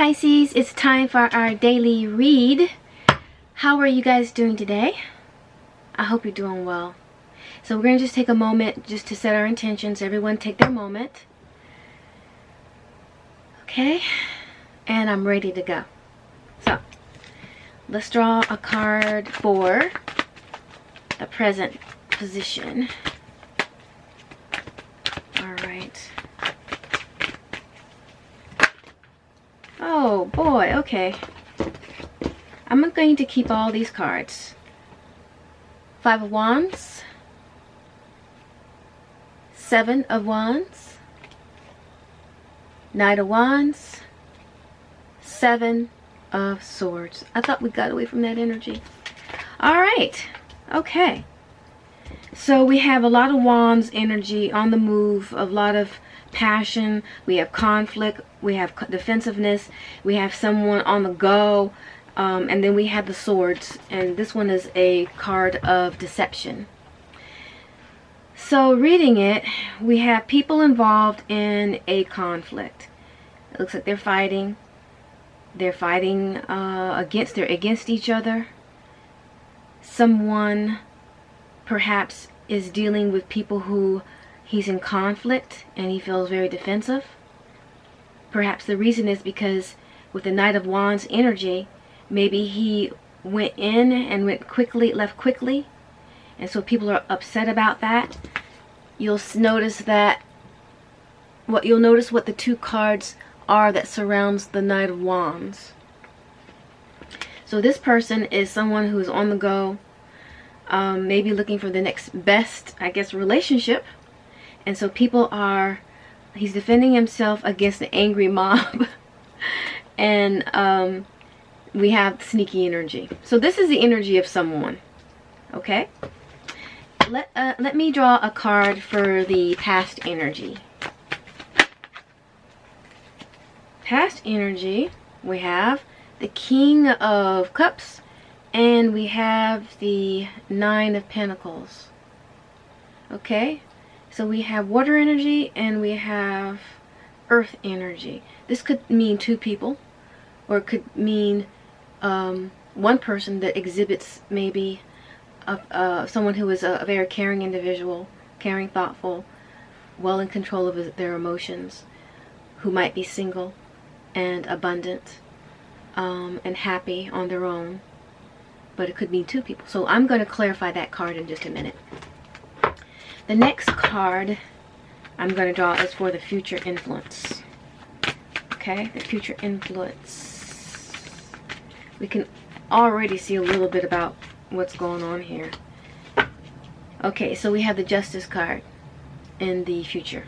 Pisces, it's time for our daily read. How are you guys doing today? I hope you're doing well. So we're going to just take a moment just to set our intentions. Everyone take their moment. Okay, and I'm ready to go. So let's draw a card for the present position. All right. Oh boy, okay. I'm going to keep all these cards. Five of Wands, Seven of Wands, Knight of Wands, Seven of Swords. I thought we got away from that energy. Alright, okay. So we have a lot of Wands energy on the move, a lot of passion, we have conflict, we have defensiveness, we have someone on the go, and then we have the Swords, and this one is a card of deception. So reading it, we have people involved in a conflict. It looks like they're fighting against each other. Someone perhaps is dealing with people who he's in conflict and he feels very defensive. Perhaps the reason is because with the Knight of Wands energy, maybe he went in and left quickly, and so people are upset about that. You'll notice what the two cards are that surrounds the Knight of Wands. So this person is someone who's on the go, maybe looking for the next best, I guess, relationship. And so he's defending himself against an angry mob. And we have sneaky energy. So this is the energy of someone. Okay? Let me draw a card for the past energy. Past energy, we have the King of Cups, and we have the Nine of Pentacles. Okay? So we have water energy and we have earth energy. This could mean two people, or it could mean one person that exhibits maybe someone who is a very caring individual, caring, thoughtful, well in control of their emotions, who might be single and abundant and happy on their own. But it could mean two people. So I'm going to clarify that card in just a minute. The next card I'm going to draw is for the future influence. Okay, the future influence. We can already see a little bit about what's going on here. Okay, so we have the Justice card in the future.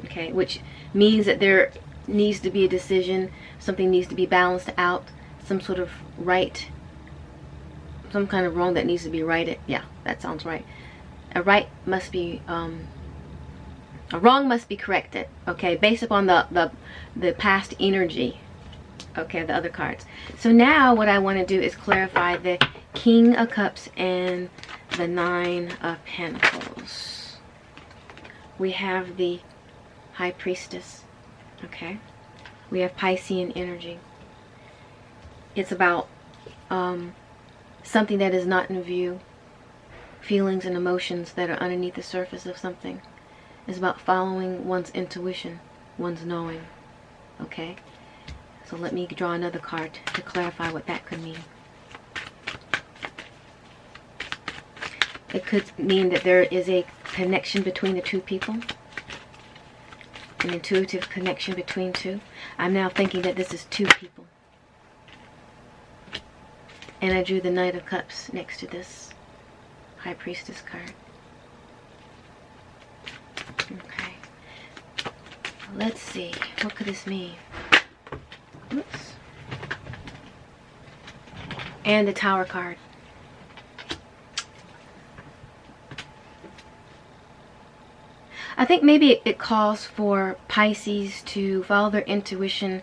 Okay, which means that there needs to be a decision, something needs to be balanced out, some sort of right, some kind of wrong that needs to be righted. Yeah, that sounds right. A right must be, a wrong must be corrected, okay, based upon the past energy, okay, the other cards. So now what I want to do is clarify the King of Cups and the Nine of Pentacles. We have the High Priestess, okay, we have Piscean energy. It's about something that is not in view. Feelings and emotions that are underneath the surface of something. Is about following one's intuition, one's knowing. Okay? So let me draw another card to clarify what that could mean. It could mean that there is a connection between the two people. An intuitive connection between two. I'm now thinking that this is two people. And I drew the Knight of Cups next to this High Priestess card. Okay. Let's see. What could this mean? Oops. And the Tower card. I think maybe it calls for Pisces to follow their intuition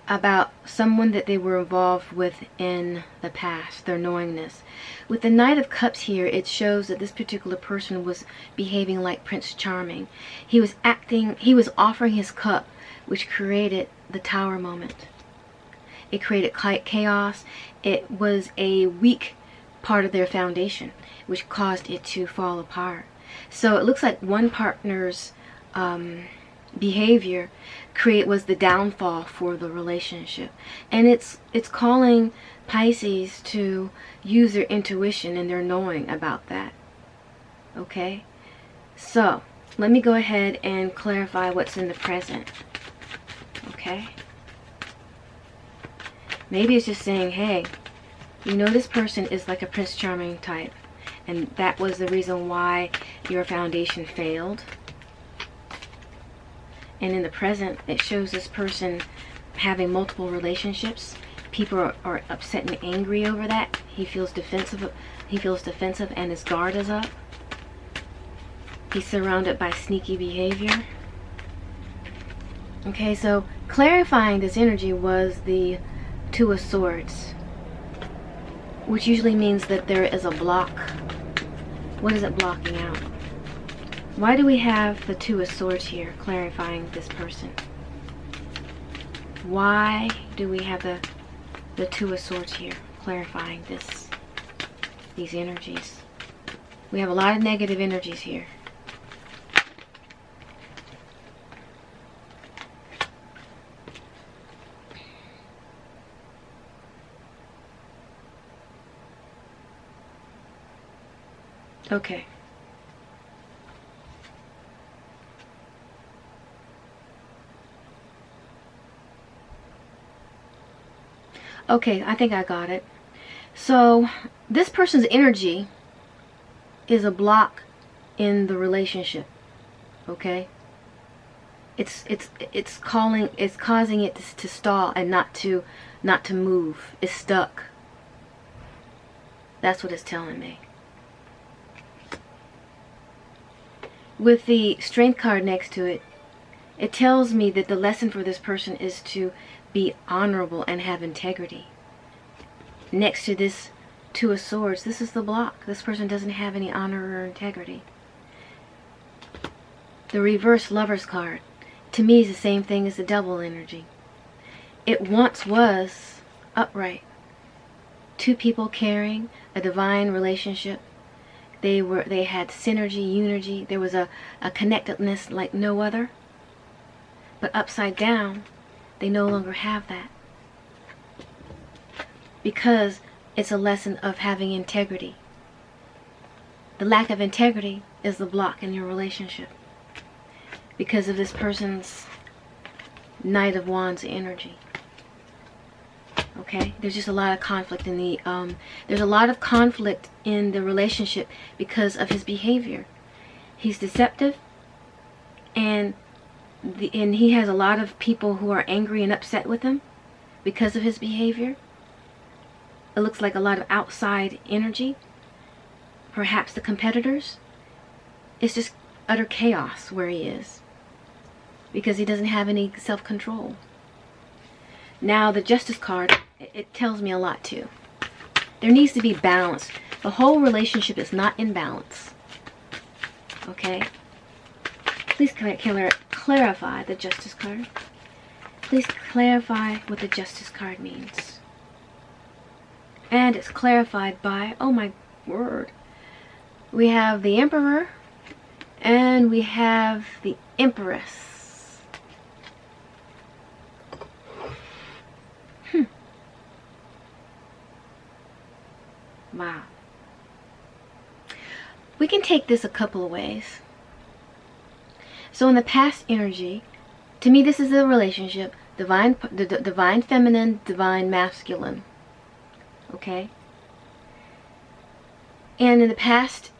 about someone that they were involved with in the past, their knowingness. With the Knight of Cups here, it shows that this particular person was behaving like Prince Charming. He was offering his cup, which created the Tower moment. It created chaos. It was a weak part of their foundation, which caused it to fall apart. So it looks like one partner's behavior was the downfall for the relationship. And it's calling Pisces to use their intuition and their knowing about that. Okay? So, let me go ahead and clarify what's in the present. Okay? Maybe it's just saying, hey, you know this person is like a Prince Charming type. And that was the reason why your foundation failed. And in the present, it shows this person having multiple relationships. People are upset and angry over that. He feels defensive. He feels defensive, and his guard is up. He's surrounded by sneaky behavior. Okay, so clarifying this energy was the Two of Swords, which usually means that there is a block. What is it blocking out? Why do we have the Two of Swords here, clarifying this person? Why do we have the Two of Swords here, clarifying these energies? We have a lot of negative energies here. Okay. Okay, I think I got it. So, this person's energy is a block in the relationship. Okay? It's causing it to stall and not to move. It's stuck. That's what it's telling me. With the Strength card next to it, it tells me that the lesson for this person is to be honorable and have integrity. Next to this Two of Swords, this is the block. This person doesn't have any honor or integrity. The reverse Lover's card, to me, is the same thing as the Devil energy. It once was upright. Two people caring, a divine relationship. They had synergy, unity. There was a connectedness like no other. But upside down, they no longer have that. Because it's a lesson of having integrity. The lack of integrity is the block in your relationship. Because of this person's Knight of Wands energy. Okay? There's just a lot of conflict in the there's a lot of conflict in the relationship because of his behavior. He's deceptive, and he has a lot of people who are angry and upset with him because of his behavior. It looks like a lot of outside energy. Perhaps the competitors. It's just utter chaos where he is. Because he doesn't have any self-control. Now the Justice card, it tells me a lot too. There needs to be balance. The whole relationship is not in balance. Okay? Please clarify the Justice card. Please clarify what the Justice card means. And it's clarified by, oh my word, we have the Emperor and we have the Empress. Wow. We can take this a couple of ways. So in the past energy, to me this is a relationship, divine feminine, divine masculine. Okay? And in the past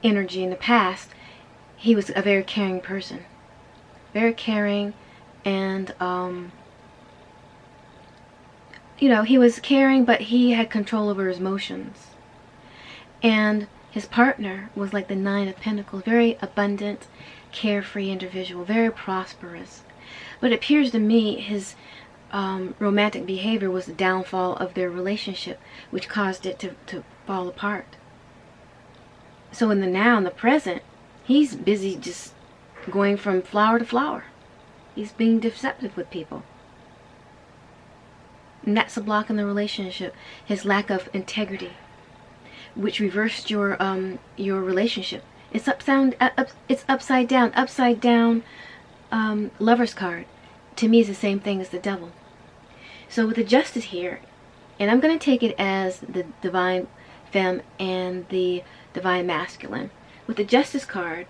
energy, in the past, he was a very caring person. Very caring, and you know, he was caring, but he had control over his emotions. And his partner was like the Nine of Pentacles, very abundant, carefree individual, very prosperous. But it appears to me his romantic behavior was the downfall of their relationship, which caused it to fall apart. So in the present, he's busy just going from flower to flower. He's being deceptive with people. And that's a block in the relationship. His lack of integrity, which reversed your relationship. It's upside down. Upside down Lover's card to me is the same thing as the Devil. So with the Justice here, and I'm going to take it as the Divine Femme and the Divine Masculine. With the Justice card,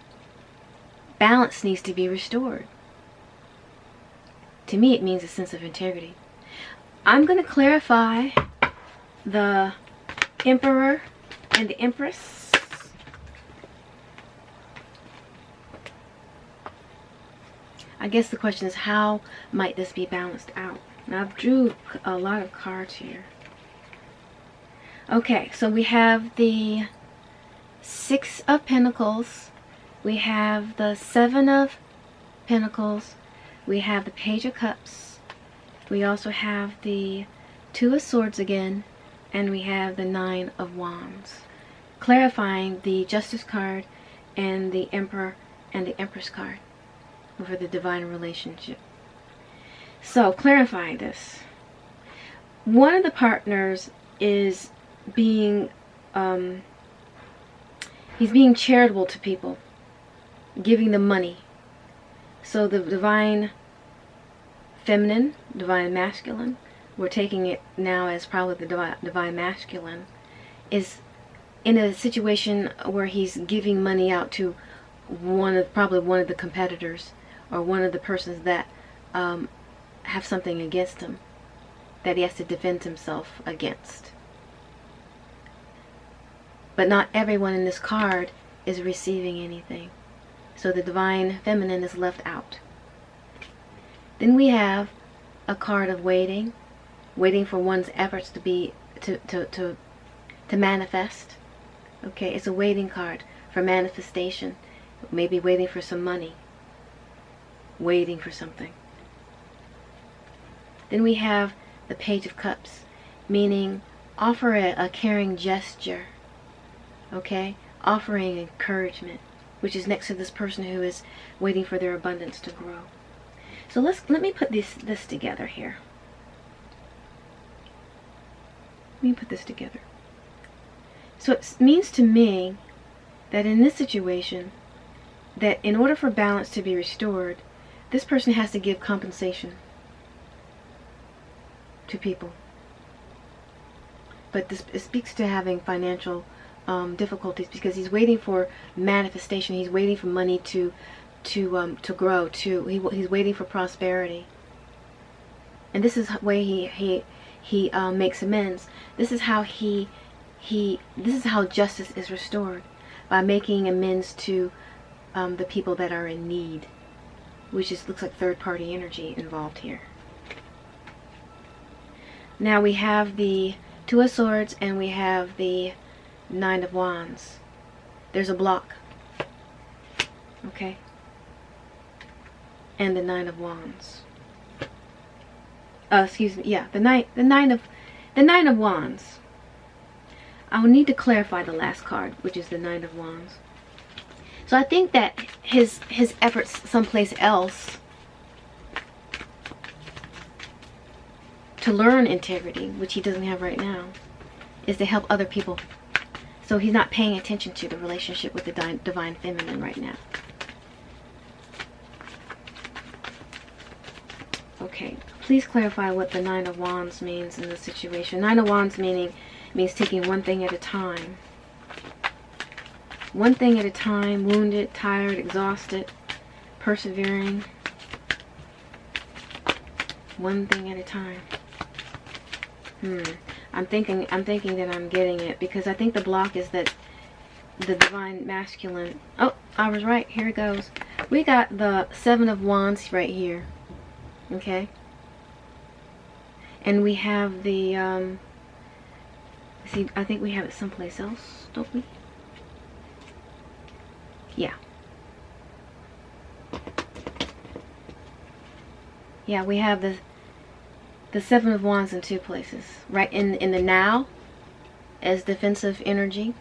balance needs to be restored. To me, it means a sense of integrity. I'm going to clarify the Emperor and the Empress. I guess the question is, how might this be balanced out? Now, I've drew a lot of cards here. Okay, so we have the Six of Pentacles. We have the Seven of Pentacles. We have the Page of Cups. We also have the Two of Swords again. And we have the Nine of Wands. Clarifying the Justice card and the Emperor and the Empress card for the divine relationship. So, clarifying this. One of the partners is being, he's being charitable to people, giving them money. So the Divine Feminine, Divine Masculine, we're taking it now as probably the Divine Masculine, is in a situation where he's giving money out to probably one of the competitors, or one of the persons that have something against him that he has to defend himself against. But not everyone in this card is receiving anything. So the Divine Feminine is left out. Then we have a card of waiting for one's efforts to manifest. Okay, it's a waiting card for manifestation. Maybe waiting for some money. Waiting for something. Then we have the Page of Cups, meaning offer a caring gesture. Okay, offering encouragement, which is next to this person who is waiting for their abundance to grow. So let me put this together here. Let me put this together. So it means to me that in this situation, that in order for balance to be restored, this person has to give compensation to people. But it speaks to having financial difficulties, because he's waiting for manifestation. He's waiting for money to grow. He's waiting for prosperity. And this is the way he makes amends. This is how this is how justice is restored, by making amends to the people that are in need, which looks like third-party energy involved here. Now we have the Two of Swords and we have the Nine of Wands. There's a block. Okay? And the Nine of Wands. Excuse me. Yeah, the nine of Wands. I will need to clarify the last card, which is the Nine of Wands. So I think that his efforts someplace else to learn integrity, which he doesn't have right now, is to help other people. So he's not paying attention to the relationship with the Divine Feminine right now. Okay, please clarify what the Nine of Wands means in this situation. Nine of Wands means taking one thing at a time. One thing at a time, wounded, tired, exhausted, persevering. One thing at a time. I'm thinking that I'm getting it, because I think the block is that the Divine Masculine. Oh, I was right. Here it goes. We got the Seven of Wands right here. Okay. And we have the see, I think we have it someplace else, don't we? Yeah. Yeah, we have the Seven of Wands in two places. Right in the now as defensive energy,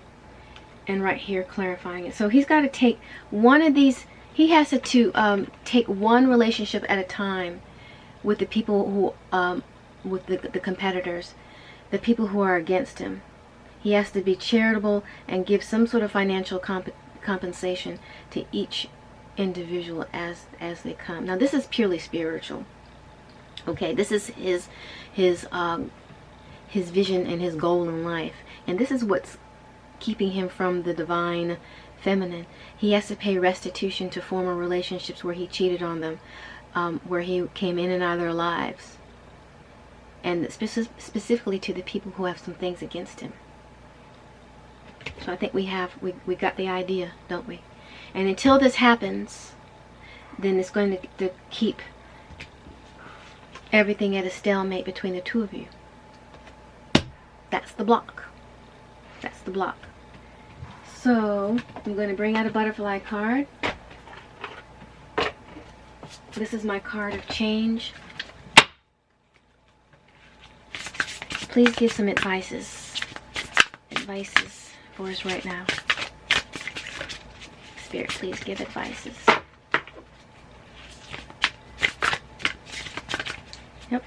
and right here clarifying it. So he's got to take one of these. He has to take one relationship at a time with the people who with the competitors, the people who are against him. He has to be charitable and give some sort of financial compensation to each individual as they come. Now this is purely spiritual. Okay, this is his vision and his goal in life, and this is what's keeping him from the divine feminine. He has to pay restitution to former relationships where he cheated on them, where he came in and out of their lives, and specifically to the people who have some things against him. So I think we got the idea, don't we? And until this happens, then it's going to keep everything at a stalemate between the two of you. That's the block. That's the block. So I'm going to bring out a butterfly card. This is my card of change. Please give some advices for us right now. Spirit, please give advices. Yep.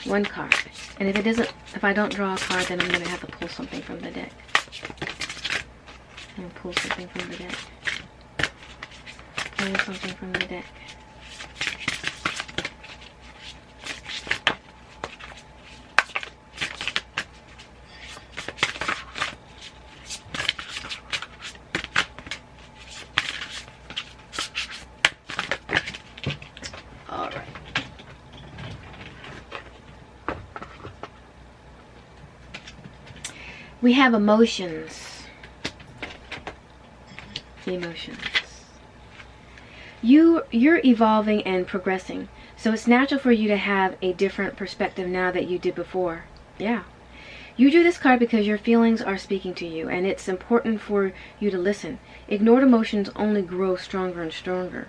One card. And if I don't draw a card, then I'm going to have to pull something from the deck. I'm going to pull something from the deck. Pull something from the deck. We have emotions. Emotions. You're evolving and progressing. So it's natural for you to have a different perspective now that you did before. Yeah. You drew this card because your feelings are speaking to you, and it's important for you to listen. Ignored emotions only grow stronger and stronger.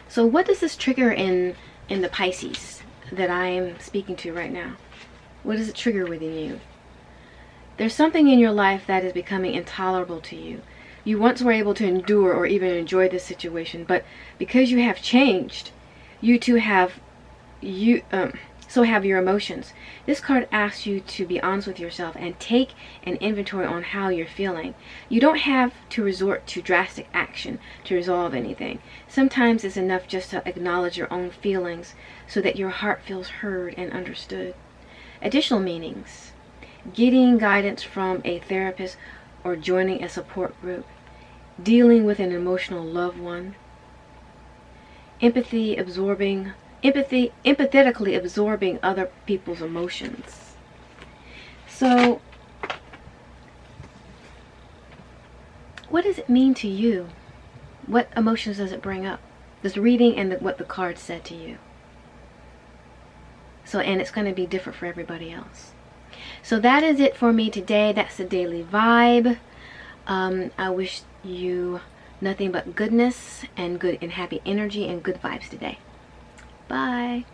So what does this trigger in the Pisces that I am speaking to right now? What does it trigger within you? There's something in your life that is becoming intolerable to you. You once were able to endure or even enjoy this situation, but because you have changed, you too have so have your emotions. This card asks you to be honest with yourself and take an inventory on how you're feeling. You don't have to resort to drastic action to resolve anything. Sometimes it's enough just to acknowledge your own feelings so that your heart feels heard and understood. Additional meanings: getting guidance from a therapist or joining a support group, dealing with an emotional loved one, empathetically absorbing other people's emotions. So, what does it mean to you? What emotions does it bring up? This reading and what the card said to you. So, and it's going to be different for everybody else. So that is it for me today. That's the daily vibe. I wish you nothing but goodness and good and happy energy and good vibes today. Bye.